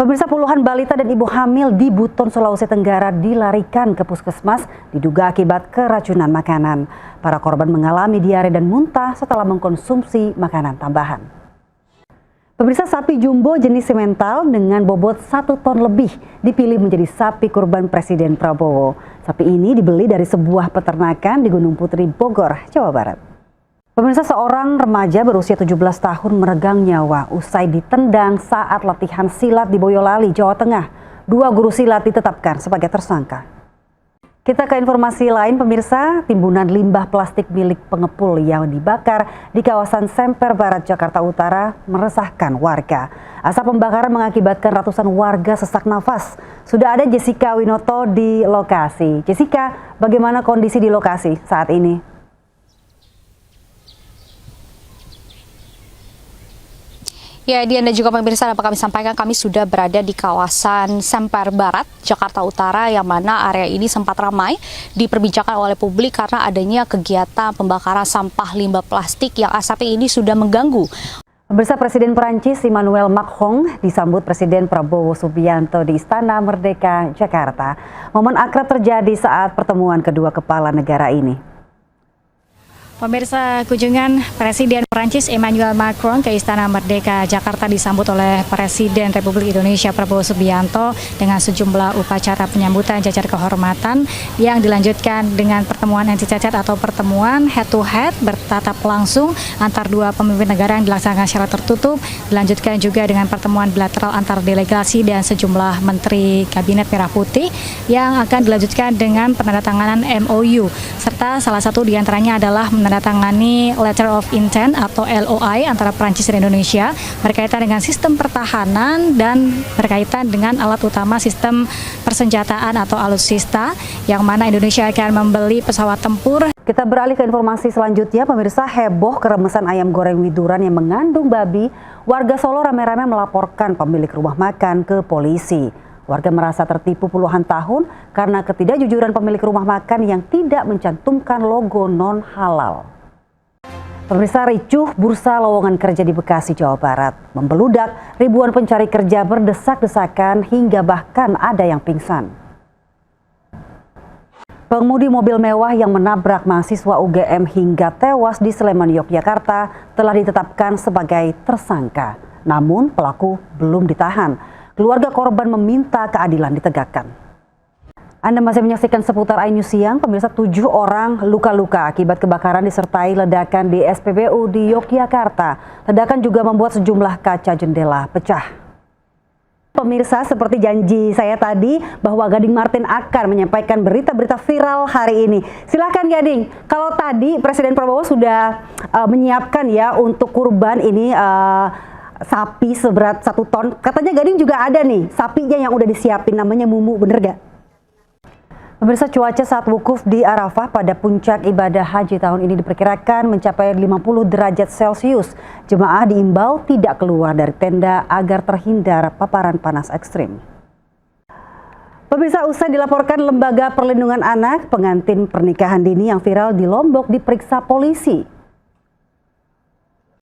Pemirsa, puluhan balita dan ibu hamil di Buton, Sulawesi Tenggara dilarikan ke puskesmas diduga akibat keracunan makanan. Para korban mengalami diare dan muntah setelah mengkonsumsi makanan tambahan. Pemirsa, sapi jumbo jenis simental dengan bobot 1 ton lebih dipilih menjadi sapi kurban Presiden Prabowo. Sapi ini dibeli dari sebuah peternakan di Gunung Putri, Bogor, Jawa Barat. Pemirsa, seorang remaja berusia 17 tahun meregang nyawa usai ditendang saat latihan silat di Boyolali, Jawa Tengah. 2 guru silat ditetapkan sebagai tersangka. Kita ke informasi lain, pemirsa. Timbunan limbah plastik milik pengepul yang dibakar di kawasan Semper Barat, Jakarta Utara meresahkan warga. Asap pembakaran mengakibatkan ratusan warga sesak nafas. Sudah ada Jessica Winoto di lokasi. Jessica, bagaimana kondisi di lokasi saat ini? Ya, Dian dan juga pemirsa, dapat kami sampaikan kami sudah berada di kawasan Semper Barat, Jakarta Utara, yang mana area ini sempat ramai diperbincangkan oleh publik karena adanya kegiatan pembakaran sampah limbah plastik yang asapnya ini sudah mengganggu. Pemirsa, Presiden Perancis Emmanuel Macron disambut Presiden Prabowo Subianto di Istana Merdeka, Jakarta. Momen akrab terjadi saat pertemuan kedua kepala negara ini. Pemirsa, kunjungan Presiden Perancis Emmanuel Macron ke Istana Merdeka Jakarta disambut oleh Presiden Republik Indonesia Prabowo Subianto dengan sejumlah upacara penyambutan jajar kehormatan yang dilanjutkan dengan pertemuan anti cacat atau pertemuan head to head bertatap langsung antar dua pemimpin negara yang dilaksanakan secara tertutup, dilanjutkan juga dengan pertemuan bilateral antar delegasi dan sejumlah menteri Kabinet Merah Putih yang akan dilanjutkan dengan penandatanganan MOU, serta salah satu diantaranya adalah menandatangani Letter of Intent atau LOI antara Prancis dan Indonesia berkaitan dengan sistem pertahanan dan berkaitan dengan alat utama sistem persenjataan atau alutsista, yang mana Indonesia akan membeli pesawat tempur. Kita beralih ke informasi selanjutnya, pemirsa. Heboh keremesan ayam goreng widuran yang mengandung babi. Warga Solo rame-rame melaporkan pemilik rumah makan ke polisi. Warga merasa tertipu puluhan tahun karena ketidakjujuran pemilik rumah makan yang tidak mencantumkan logo non-halal. Pemirsa, ricuh bursa lowongan kerja di Bekasi, Jawa Barat. Membeludak, ribuan pencari kerja berdesak-desakan hingga bahkan ada yang pingsan. Pengemudi mobil mewah yang menabrak mahasiswa UGM hingga tewas di Sleman, Yogyakarta telah ditetapkan sebagai tersangka. Namun pelaku belum ditahan. Keluarga korban meminta keadilan ditegakkan. Anda masih menyaksikan seputar iNews Siang. Pemirsa, 7 orang luka-luka akibat kebakaran disertai ledakan di SPBU di Yogyakarta. Ledakan juga membuat sejumlah kaca jendela pecah. Pemirsa, seperti janji saya tadi bahwa Gading Marten akan menyampaikan berita-berita viral hari ini. Silakan Gading, kalau tadi Presiden Prabowo sudah menyiapkan ya untuk kurban ini sapi seberat 1 ton. Katanya Gading juga ada nih sapinya yang udah disiapin, namanya Mumu, bener gak? Pemirsa, cuaca saat wukuf di Arafah pada puncak ibadah haji tahun ini diperkirakan mencapai 50 derajat Celcius. Jemaah diimbau tidak keluar dari tenda agar terhindar paparan panas ekstrim. Pemirsa, usai dilaporkan Lembaga Perlindungan Anak, pengantin pernikahan dini yang viral di Lombok diperiksa polisi.